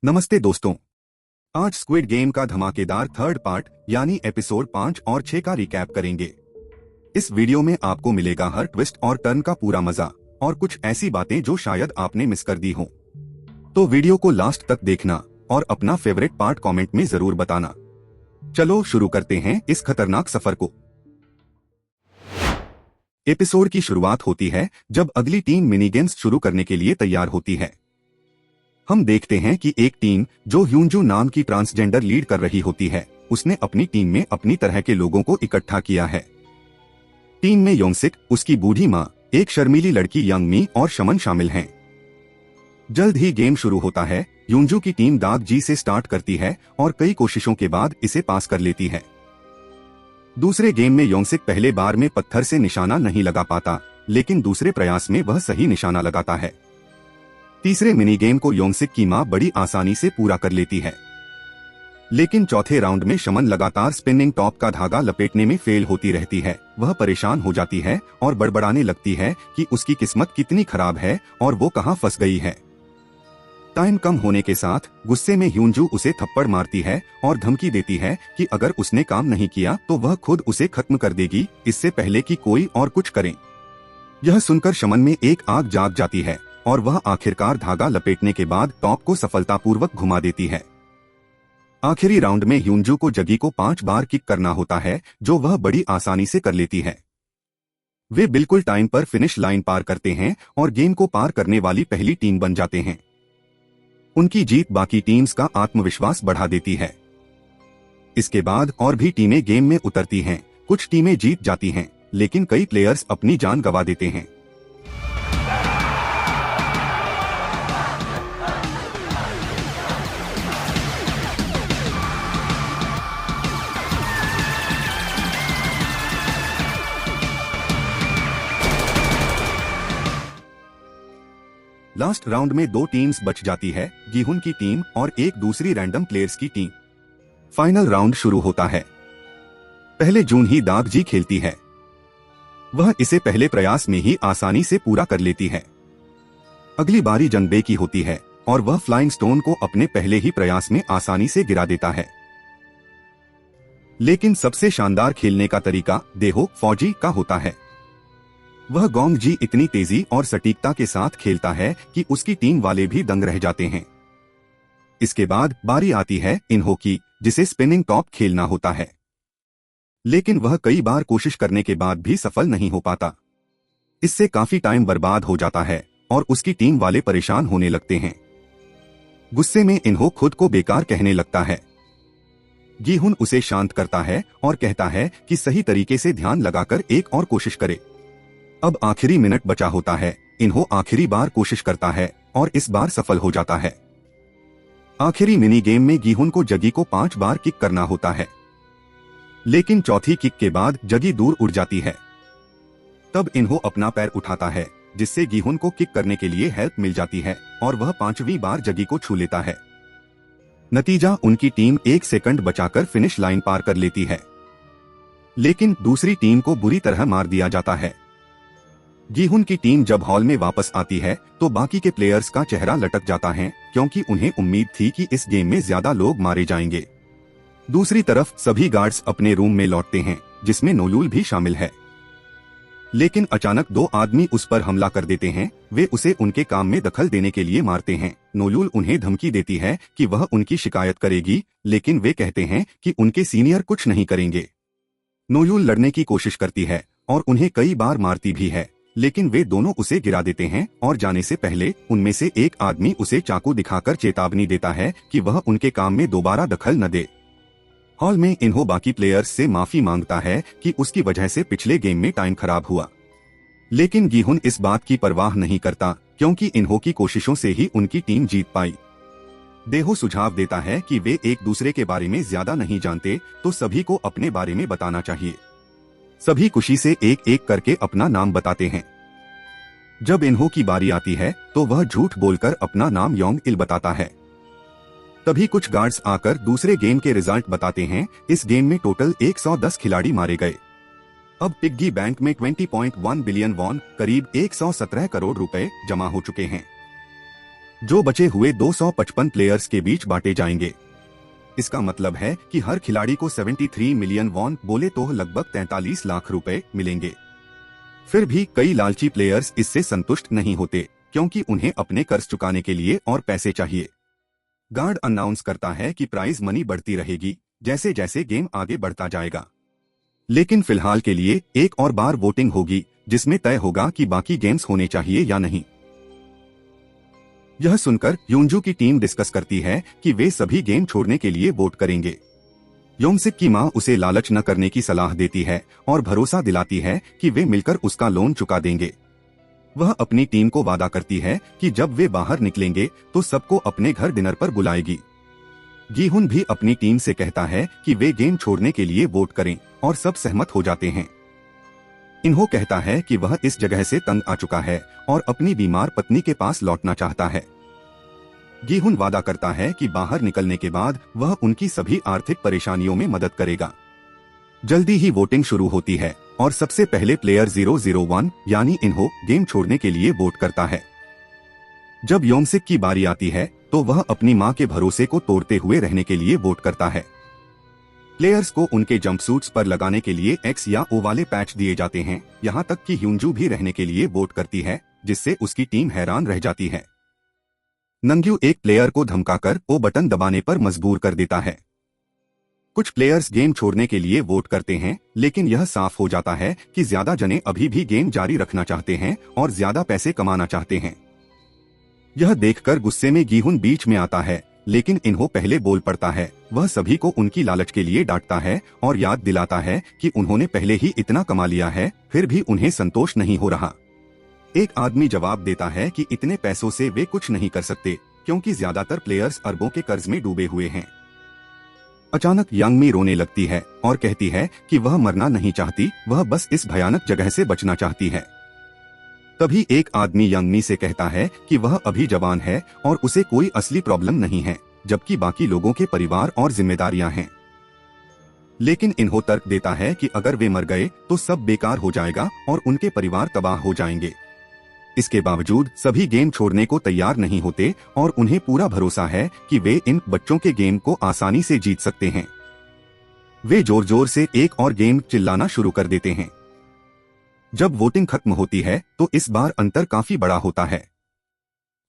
नमस्ते दोस्तों। आज स्क्विड गेम का धमाकेदार थर्ड पार्ट यानी एपिसोड 5 और 6 का रिकैप करेंगे। इस वीडियो में आपको मिलेगा हर ट्विस्ट और टर्न का पूरा मजा और कुछ ऐसी बातें जो शायद आपने मिस कर दी हो। तो वीडियो को लास्ट तक देखना और अपना फेवरेट पार्ट कमेंट में जरूर बताना। चलो शुरू करते हैं इस खतरनाक सफर को। एपिसोड की शुरुआत होती है जब अगली टीम मिनी गेम्स शुरू करने के लिए तैयार होती है। हम देखते हैं कि एक टीम जो ह्यूंजू नाम की ट्रांसजेंडर लीड कर रही होती है, उसने अपनी टीम में अपनी तरह के लोगों को इकट्ठा किया है। टीम में योंगसिक, उसकी बूढ़ी माँ, एक शर्मीली लड़की यंगमी और शमन शामिल हैं। जल्द ही गेम शुरू होता है। ह्यूंजू की टीम दाग जी से स्टार्ट करती है और कई कोशिशों के बाद इसे पास कर लेती है। दूसरे गेम में योंगसिक पहले बार में पत्थर से निशाना नहीं लगा पाता, लेकिन दूसरे प्रयास में वह सही निशाना लगाता है। तीसरे मिनी गेम को योंगसिक की मां बड़ी आसानी से पूरा कर लेती है, लेकिन चौथे राउंड में शमन लगातार स्पिनिंग टॉप का धागा लपेटने में फेल होती रहती है। वह परेशान हो जाती है और बड़बड़ाने लगती है कि उसकी किस्मत कितनी खराब है और वो कहां फंस गई है। टाइम कम होने के साथ गुस्से में ह्यूंजू उसे थप्पड़ मारती है और धमकी देती है कि अगर उसने काम नहीं किया तो वह खुद उसे खत्म कर देगी, इससे पहले कि कोई और कुछ करे। यह सुनकर शमन में एक आग जाग जाती है और वह आखिरकार धागा लपेटने के बाद टॉप को सफलतापूर्वक घुमा देती है। आखिरी राउंड में ह्यूंजू को जगी को 5 बार किक करना होता है, जो वह बड़ी आसानी से कर लेती है। वे बिल्कुल टाइम पर फिनिश लाइन पार करते हैं और गेम को पार करने वाली पहली टीम बन जाते हैं। उनकी जीत बाकी टीम्स का आत्मविश्वास बढ़ा देती है। इसके बाद और भी टीमें गेम में उतरती हैं। कुछ टीमें जीत जाती हैं, लेकिन कई प्लेयर्स अपनी जान गंवा देते हैं। लास्ट राउंड में 2 टीम्स बच जाती है, गीहुन की टीम और एक दूसरी रैंडम प्लेयर्स की टीम। फाइनल राउंड शुरू होता है। पहले जून ही दाग जी खेलती है। वह इसे पहले प्रयास में ही आसानी से पूरा कर लेती है। अगली बारी जंगबे की होती है और वह फ्लाइंग स्टोन को अपने पहले ही प्रयास में आसानी से गिरा देता है। लेकिन सबसे शानदार खेलने का तरीका देहो फौजी का होता है। वह गोंग जी इतनी तेजी और सटीकता के साथ खेलता है कि उसकी टीम वाले भी दंग रह जाते हैं। इसके बाद बारी आती है इन्हो की, जिसे स्पिनिंग टॉप खेलना होता है, लेकिन वह कई बार कोशिश करने के बाद भी सफल नहीं हो पाता। इससे काफी टाइम बर्बाद हो जाता है और उसकी टीम वाले परेशान होने लगते हैं। गुस्से में इन्हो खुद को बेकार कहने लगता है। गीहुन उसे शांत करता है और कहता है कि सही तरीके से ध्यान लगाकर एक और कोशिश करे। अब आखिरी मिनट बचा होता है। इन्हो आखिरी बार कोशिश करता है और इस बार सफल हो जाता है। आखिरी मिनी गेम में गीहुन को जगी को 5 बार किक करना होता है, लेकिन चौथी किक के बाद जगी दूर उड़ जाती है। तब इन्हो अपना पैर उठाता है, जिससे गीहुन को किक करने के लिए हेल्प मिल जाती है और वह 5वीं बार जगी को छू लेता है। नतीजा, उनकी टीम 1 सेकंड बचाकर फिनिश लाइन पार कर लेती है, लेकिन दूसरी टीम को बुरी तरह मार दिया जाता है। गीहुन की टीम जब हॉल में वापस आती है तो बाकी के प्लेयर्स का चेहरा लटक जाता है, क्योंकि उन्हें उम्मीद थी कि इस गेम में ज्यादा लोग मारे जाएंगे। दूसरी तरफ सभी गार्ड्स अपने रूम में लौटते हैं, जिसमें नोलूल भी शामिल है। लेकिन अचानक 2 आदमी उस पर हमला कर देते हैं। वे उसे उनके काम में दखल देने के लिए मारते हैं। नोलूल उन्हें धमकी देती है कि वह उनकी शिकायत करेगी, लेकिन वे कहते हैं कि उनके सीनियर कुछ नहीं करेंगे। नोलूल लड़ने की कोशिश करती है और उन्हें कई बार मारती भी है, लेकिन वे दोनों उसे गिरा देते हैं और जाने से पहले उनमें से एक आदमी उसे चाकू दिखाकर चेतावनी देता है कि वह उनके काम में दोबारा दखल न दे। हॉल में इन्हो बाकी प्लेयर्स से माफी मांगता है कि उसकी वजह से पिछले गेम में टाइम खराब हुआ, लेकिन गीहुन इस बात की परवाह नहीं करता, क्योंकि इन्हो की कोशिशों से ही उनकी टीम जीत पाई। देहो सुझाव देता है कि वे एक दूसरे के बारे में ज्यादा नहीं जानते, तो सभी को अपने बारे में बताना चाहिए। सभी खुशी से एक एक करके अपना नाम बताते हैं। जब इन्हो की बारी आती है तो वह झूठ बोलकर अपना नाम योंग इल बताता है। तभी कुछ गार्ड्स आकर दूसरे गेम के रिजल्ट बताते हैं। इस गेम में टोटल 110 खिलाड़ी मारे गए। अब पिग्गी बैंक में 20.1 बिलियन वॉन, करीब 117 करोड़ रुपए जमा हो चुके हैं। जो बचे हुए 255 प्लेयर्स के बीच बांटे जाएंगे। इसका मतलब है कि हर खिलाड़ी को 73 मिलियन वॉन, बोले तो लगभग 43 लाख रुपए मिलेंगे। फिर भी कई लालची प्लेयर्स इससे संतुष्ट नहीं होते, क्योंकि उन्हें अपने कर्ज चुकाने के लिए और पैसे चाहिए। गार्ड अनाउंस करता है कि प्राइज मनी बढ़ती रहेगी जैसे जैसे गेम आगे बढ़ता जाएगा, लेकिन फिलहाल के लिए एक और बार वोटिंग होगी जिसमें तय होगा कि बाकी गेम्स होने चाहिए या नहीं। यह सुनकर योंजू की टीम डिस्कस करती है कि वे सभी गेम छोड़ने के लिए वोट करेंगे। योंगसिक की मां उसे लालच न करने की सलाह देती है और भरोसा दिलाती है कि वे मिलकर उसका लोन चुका देंगे। वह अपनी टीम को वादा करती है कि जब वे बाहर निकलेंगे तो सबको अपने घर डिनर पर बुलाएगी। गीहुन भी अपनी टीम से कहता है कि वे गेम छोड़ने के लिए वोट करें और सब सहमत हो जाते हैं। इन्हो कहता है कि वह इस जगह से तंग आ चुका है और अपनी बीमार पत्नी के पास लौटना चाहता है। गीहुन वादा करता है कि बाहर निकलने के बाद वह उनकी सभी आर्थिक परेशानियों में मदद करेगा। जल्दी ही वोटिंग शुरू होती है और सबसे पहले प्लेयर 001 यानी इन्हो गेम छोड़ने के लिए वोट करता है। जब योंगसिक की बारी आती है तो वह अपनी मां के भरोसे को तोड़ते हुए रहने के लिए वोट करता है। प्लेयर्स को उनके जंपसूट्स पर लगाने के लिए एक्स या ओ वाले पैच दिए जाते हैं, यहाँ तक कि ह्यूंजू भी रहने के लिए वोट करती है, जिससे उसकी टीम हैरान रह जाती है। नंग्यू एक प्लेयर को धमकाकर ओ बटन दबाने पर मजबूर कर देता है। कुछ प्लेयर्स गेम छोड़ने के लिए वोट करते हैं, लेकिन यह साफ हो जाता है कि ज्यादा जने अभी भी गेम जारी रखना चाहते हैं और ज्यादा पैसे कमाना चाहते हैं। यह देखकर गुस्से में गीहुन बीच में आता है, लेकिन इन्हो पहले बोल पड़ता है। वह सभी को उनकी लालच के लिए डांटता है और याद दिलाता है कि उन्होंने पहले ही इतना कमा लिया है, फिर भी उन्हें संतोष नहीं हो रहा। एक आदमी जवाब देता है कि इतने पैसों से वे कुछ नहीं कर सकते, क्योंकि ज्यादातर प्लेयर्स अरबों के कर्ज में डूबे हुए हैं। अचानक यांगमी रोने लगती है और कहती है कि वह मरना नहीं चाहती, वह बस इस भयानक जगह से बचना चाहती है। तभी एक आदमी यांगमी से कहता है कि वह अभी जवान है और उसे कोई असली प्रॉब्लम नहीं है, जबकि बाकी लोगों के परिवार और जिम्मेदारियां हैं। लेकिन इन्हो तर्क देता है कि अगर वे मर गए तो सब बेकार हो जाएगा और उनके परिवार तबाह हो जाएंगे। इसके बावजूद सभी गेम छोड़ने को तैयार नहीं होते और उन्हें पूरा भरोसा है कि वे इन बच्चों के गेम को आसानी से जीत सकते हैं। वे जोर जोर से एक और गेम चिल्लाना शुरू कर देते हैं। जब वोटिंग खत्म होती है तो इस बार अंतर काफी बड़ा होता है।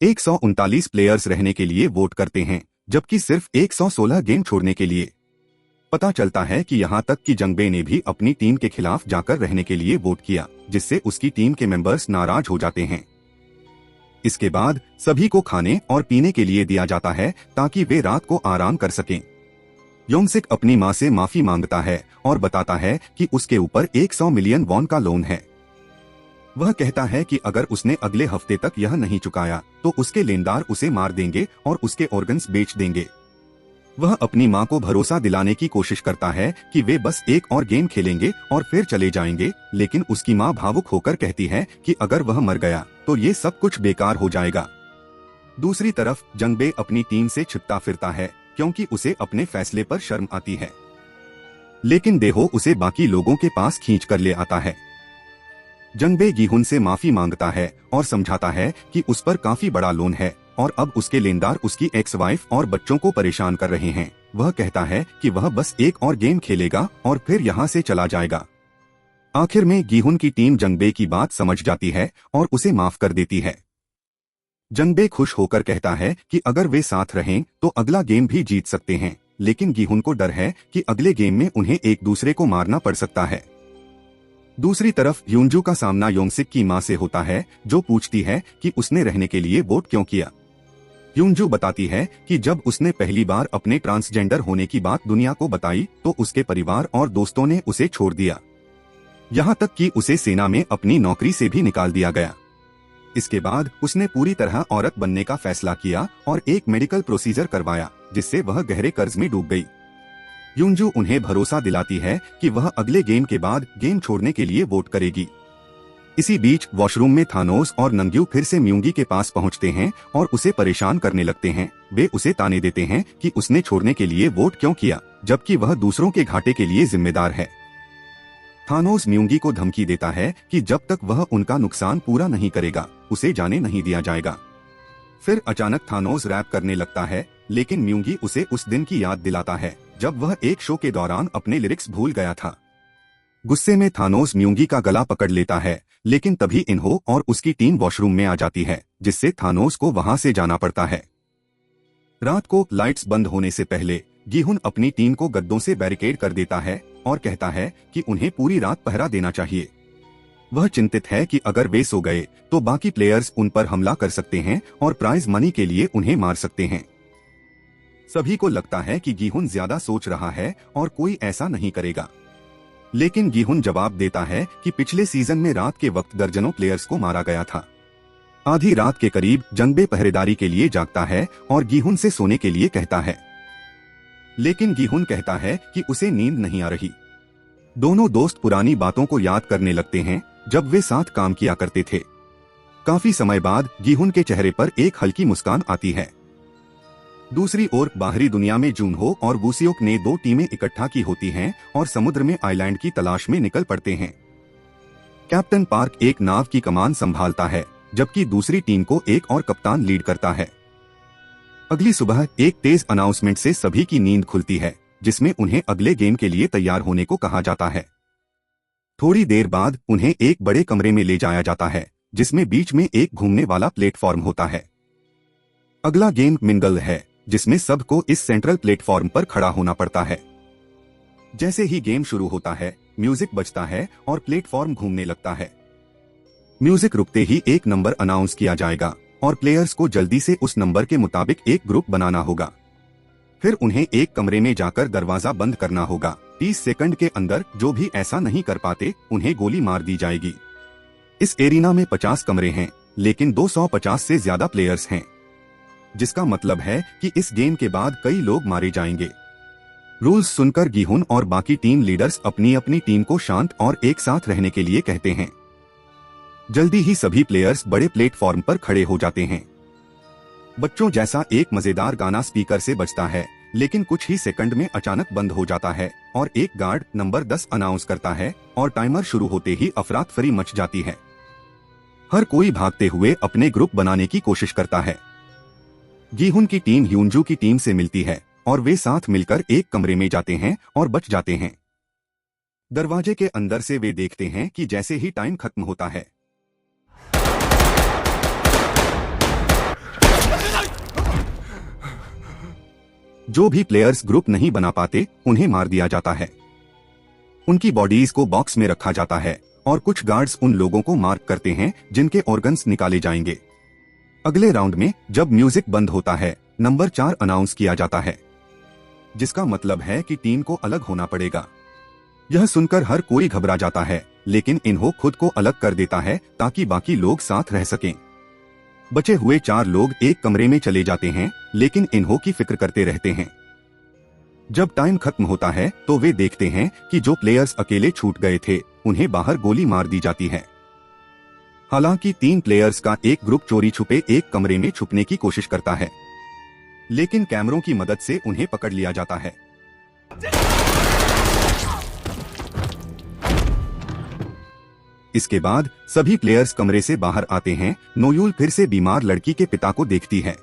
139 प्लेयर्स रहने के लिए वोट करते हैं, जबकि सिर्फ 116 गेम छोड़ने के लिए। पता चलता है कि यहाँ तक कि जंगबे ने भी अपनी टीम के खिलाफ जाकर रहने के लिए वोट किया, जिससे उसकी टीम के मेंबर्स नाराज हो जाते हैं। इसके बाद सभी को खाने और पीने के लिए दिया जाता है ताकि वे रात को आराम कर सकें। योंगसिक अपनी मां से माफी मांगता है और बताता है कि उसके ऊपर 100 मिलियन वॉन का लोन है। वह कहता है कि अगर उसने अगले हफ्ते तक यह नहीं चुकाया तो उसके लेनदार उसे मार देंगे और उसके ऑर्गन्स बेच देंगे। वह अपनी मां को भरोसा दिलाने की कोशिश करता है कि वे बस एक और गेम खेलेंगे और फिर चले जाएंगे, लेकिन उसकी मां भावुक होकर कहती है कि अगर वह मर गया तो ये सब कुछ बेकार हो जाएगा। दूसरी तरफ जंगबे अपनी टीम से छिपता फिरता है, क्योंकि उसे अपने फैसले पर शर्म आती है। लेकिन देहो उसे बाकी लोगों के पास खींच कर ले आता है। जंगबे गीहुन से माफी मांगता है और समझाता है कि उस पर काफी बड़ा लोन है और अब उसके लेनदार उसकी एक्स वाइफ और बच्चों को परेशान कर रहे हैं। वह कहता है कि वह बस एक और गेम खेलेगा और फिर यहाँ से चला जाएगा। आखिर में गीहुन की टीम जंगबे की बात समझ जाती है और उसे माफ कर देती है। जंगबे खुश होकर कहता है कि अगर वे साथ रहें तो अगला गेम भी जीत सकते हैं, लेकिन गीहुन को डर है कि अगले गेम में उन्हें एक दूसरे को मारना पड़ सकता है। दूसरी तरफ ह्यूंजू का सामना योंगसिक की मां से होता है, जो पूछती है कि उसने रहने के लिए वोट क्यों किया। ह्यूंजू बताती है कि जब उसने पहली बार अपने ट्रांसजेंडर होने की बात दुनिया को बताई तो उसके परिवार और दोस्तों ने उसे छोड़ दिया, यहाँ तक कि उसे सेना में अपनी नौकरी से भी निकाल दिया गया। इसके बाद उसने पूरी तरह औरत बनने का फैसला किया और एक मेडिकल प्रोसीजर करवाया, जिससे वह गहरे कर्ज में डूब गई। ह्यूंजू उन्हें भरोसा दिलाती है कि वह अगले गेम के बाद गेम छोड़ने के लिए वोट करेगी। इसी बीच वॉशरूम में थानोस और नंग्यू फिर से म्यूंगी के पास पहुंचते हैं और उसे परेशान करने लगते हैं। वे उसे ताने देते हैं कि उसने छोड़ने के लिए वोट क्यों किया, जबकि वह दूसरों के घाटे के लिए जिम्मेदार है। थानोस म्यूंगी को धमकी देता है कि जब तक वह उनका नुकसान पूरा नहीं करेगा उसे जाने नहीं दिया जाएगा। फिर अचानक थानोस रैप करने लगता है, लेकिन म्यूंगी उसे उस दिन की याद दिलाता है जब वह एक शो के दौरान अपने लिरिक्स भूल गया था। गुस्से में थानोस म्यूंगी का गला पकड़ लेता है, लेकिन तभी इन्हो और उसकी टीम वॉशरूम में आ जाती है, जिससे थानोस को वहां से जाना पड़ता है। रात को लाइट्स बंद होने से पहले गीहुन अपनी टीम को गद्दों से बैरिकेड कर देता है और कहता है कि उन्हें पूरी रात पहरा देना चाहिए। वह चिंतित है कि अगर वे सो गए तो बाकी प्लेयर्स उन पर हमला कर सकते हैं और प्राइज मनी के लिए उन्हें मार सकते हैं। सभी को लगता है कि गीहुन ज्यादा सोच रहा है और कोई ऐसा नहीं करेगा, लेकिन गीहुन जवाब देता है कि पिछले सीजन में रात के वक्त दर्जनों प्लेयर्स को मारा गया था। आधी रात के करीब जंगबे पहरेदारी के लिए जागता है और गीहुन से सोने के लिए कहता है, लेकिन गीहुन कहता है कि उसे नींद नहीं आ रही। दोनों दोस्त पुरानी बातों को याद करने लगते हैं जब वे साथ काम किया करते थे। काफी समय बाद गीहुन के चेहरे पर एक हल्की मुस्कान आती है। दूसरी ओर बाहरी दुनिया में जूनहो और वूसियोक ने दो टीमें इकट्ठा की होती हैं और समुद्र में आइलैंड की तलाश में निकल पड़ते हैं। कैप्टन पार्क एक नाव की कमान संभालता है, जबकि दूसरी टीम को एक और कप्तान लीड करता है। अगली सुबह एक तेज अनाउंसमेंट से सभी की नींद खुलती है, जिसमें उन्हें अगले गेम के लिए तैयार होने को कहा जाता है। थोड़ी देर बाद उन्हें एक बड़े कमरे में ले जाया जाता है, जिसमें बीच में एक घूमने वाला प्लेटफॉर्म होता है। अगला गेम मिंगल है, जिसमें सबको इस सेंट्रल प्लेटफॉर्म पर खड़ा होना पड़ता है। जैसे ही गेम शुरू होता है, म्यूजिक बजता है और प्लेटफॉर्म घूमने लगता है। म्यूजिक रुकते ही एक नंबर अनाउंस किया जाएगा और प्लेयर्स को जल्दी से उस नंबर के मुताबिक एक ग्रुप बनाना होगा। फिर उन्हें एक कमरे में जाकर दरवाजा बंद करना होगा। 30 सेकंड के अंदर जो भी ऐसा नहीं कर पाते उन्हें गोली मार दी जाएगी। इस एरिना में 50 कमरे हैं, लेकिन 250 से ज्यादा प्लेयर्स हैं, जिसका मतलब है कि इस गेम के बाद कई लोग मारे जाएंगे। रूल्स सुनकर गीहुन और बाकी टीम लीडर्स अपनी अपनी टीम को शांत और एक साथ रहने के लिए कहते हैं। जल्दी ही सभी प्लेयर्स बड़े प्लेटफॉर्म पर खड़े हो जाते हैं। बच्चों जैसा एक मजेदार गाना स्पीकर से बजता है, लेकिन कुछ ही सेकंड में अचानक बंद हो जाता है और एक गार्ड नंबर 10 अनाउंस करता है और टाइमर शुरू होते ही अफरातफरी मच जाती है। हर कोई भागते हुए अपने ग्रुप बनाने की कोशिश करता है। गीहुन की टीम ह्यूनजू की टीम से मिलती है और वे साथ मिलकर एक कमरे में जाते हैं और बच जाते हैं। दरवाजे के अंदर से वे देखते हैं कि जैसे ही टाइम खत्म होता है, जो भी प्लेयर्स ग्रुप नहीं बना पाते उन्हें मार दिया जाता है। उनकी बॉडीज को बॉक्स में रखा जाता है और कुछ गार्ड्स उन लोगों को मार्क करते हैं जिनके ऑर्गन्स निकाले जाएंगे। अगले राउंड में जब म्यूजिक बंद होता है, नंबर 4 अनाउंस किया जाता है, जिसका मतलब है कि टीम को अलग होना पड़ेगा। यह सुनकर हर कोई घबरा जाता है, लेकिन इन्हो खुद को अलग कर देता है ताकि बाकी लोग साथ रह सकें। बचे हुए 4 लोग एक कमरे में चले जाते हैं, लेकिन इन्हो की फिक्र करते रहते हैं। जब टाइम खत्म होता है तो वे देखते हैं कि जो प्लेयर्स अकेले छूट गए थे उन्हें बाहर गोली मार दी जाती है। हालांकि 3 प्लेयर्स का एक ग्रुप चोरी छुपे एक कमरे में छुपने की कोशिश करता है, लेकिन कैमरों की मदद से उन्हें पकड़ लिया जाता है। इसके बाद सभी प्लेयर्स कमरे से बाहर आते हैं। नोयूल फिर से बीमार लड़की के पिता को देखती है।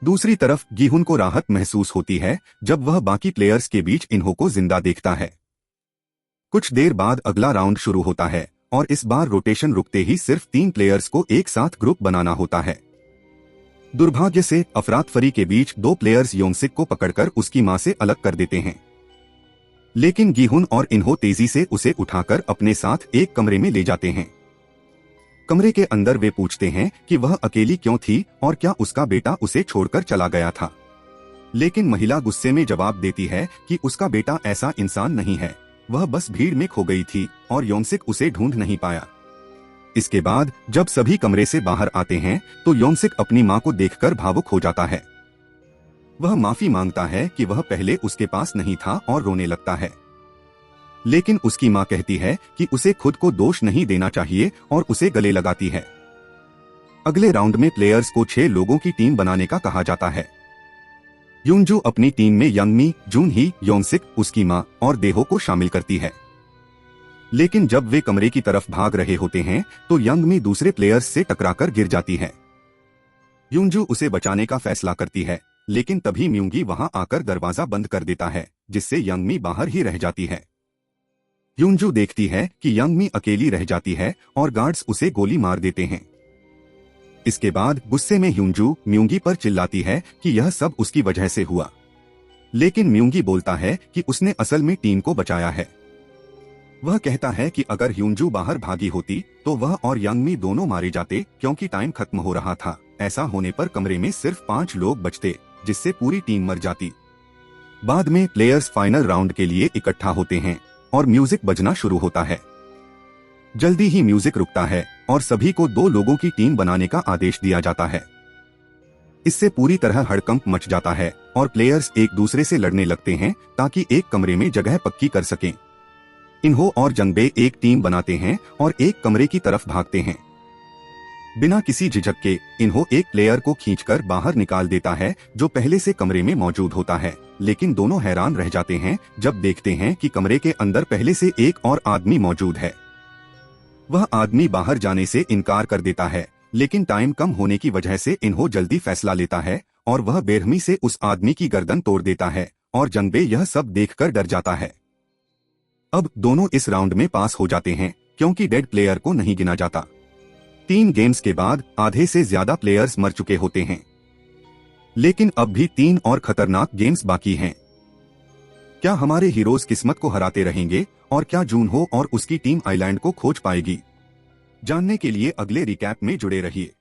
दूसरी तरफ गीहुन को राहत महसूस होती है जब वह बाकी प्लेयर्स के बीच इन्हो को जिंदा देखता है। कुछ देर बाद अगला राउंड शुरू होता है और इस बार रोटेशन रुकते ही सिर्फ 3 प्लेयर्स को एक साथ ग्रुप बनाना होता है। दुर्भाग्य से अफरातफरी के बीच 2 प्लेयर्स योंगसिक को पकड़कर उसकी मां से अलग कर देते हैं, लेकिन गीहुन और इन्हो तेजी से उसे उठाकर अपने साथ एक कमरे में ले जाते हैं। कमरे के अंदर वे पूछते हैं कि वह अकेली क्यों थी और क्या उसका बेटा उसे छोड़कर चला गया था, लेकिन महिला गुस्से में जवाब देती है कि उसका बेटा ऐसा इंसान नहीं है, वह बस भीड़ में खो गई थी और योंगसिक उसे ढूंढ नहीं पाया। इसके बाद जब सभी कमरे से बाहर आते हैं तो योंगसिक अपनी मां को देखकर भावुक हो जाता है। वह माफी मांगता है कि वह पहले उसके पास नहीं था और रोने लगता है, लेकिन उसकी मां कहती है कि उसे खुद को दोष नहीं देना चाहिए और उसे गले लगाती है। अगले राउंड में प्लेयर्स को 6 लोगों की टीम बनाने का कहा जाता है। यूनजू अपनी टीम में यंगमी, जूनही, योंगसिक, उसकी मां और देहो को शामिल करती है, लेकिन जब वे कमरे की तरफ भाग रहे होते हैं तो यंगमी दूसरे प्लेयर्स से टकराकर गिर जाती है। यूंजू उसे बचाने का फैसला करती है, लेकिन तभी म्यूंगी वहां आकर दरवाजा बंद कर देता है, जिससे यंगमी बाहर ही रह जाती है। यूंजू देखती है कि यंगमी अकेली रह जाती है और गार्ड्स उसे गोली मार देते हैं। इसके बाद गुस्से में यूंजू म्यूंगी पर चिल्लाती है कि यह सब उसकी वजह से हुआ, लेकिन म्यूंगी बोलता है कि उसने असल में टीम को बचाया है। वह कहता है कि अगर यूंजू बाहर भागी होती तो वह और यंगमी दोनों मारे जाते, क्योंकि टाइम खत्म हो रहा था। ऐसा होने पर कमरे में सिर्फ 5 लोग बचते, जिससे पूरी टीम मर जाती। बाद में प्लेयर्स फाइनल राउंड के लिए इकट्ठा होते हैं और म्यूजिक बजना शुरू होता है। जल्दी ही म्यूजिक रुकता है और सभी को 2 लोगों की टीम बनाने का आदेश दिया जाता है। इससे पूरी तरह हड़कंप मच जाता है और प्लेयर्स एक दूसरे से लड़ने लगते हैं ताकि एक कमरे में जगह पक्की कर सकें। इन्हो और जंगबे एक टीम बनाते हैं और एक कमरे की तरफ भागते हैं। बिना किसी झिझक के इन्हो एक प्लेयर को खींचकर बाहर निकाल देता है, जो पहले से कमरे में मौजूद होता है। लेकिन दोनों हैरान रह जाते हैं जब देखते हैं कि कमरे के अंदर पहले से एक और आदमी मौजूद है। वह आदमी बाहर जाने से इनकार कर देता है, लेकिन टाइम कम होने की वजह से इन्हो जल्दी फैसला लेता है और वह बेरहमी से उस आदमी की गर्दन तोड़ देता है और जंगबे यह सब देखकर डर जाता है। अब दोनों इस राउंड में पास हो जाते हैं, क्योंकि डेड प्लेयर को नहीं गिना जाता। 3 गेम्स के बाद आधे से ज्यादा प्लेयर्स मर चुके होते हैं, लेकिन अब भी 3 और खतरनाक गेम्स बाकी हैं। क्या हमारे हीरोज किस्मत को हराते रहेंगे और क्या जूनहो और उसकी टीम आइलैंड को खोज पाएगी? जानने के लिए अगले रिकैप में जुड़े रहिए।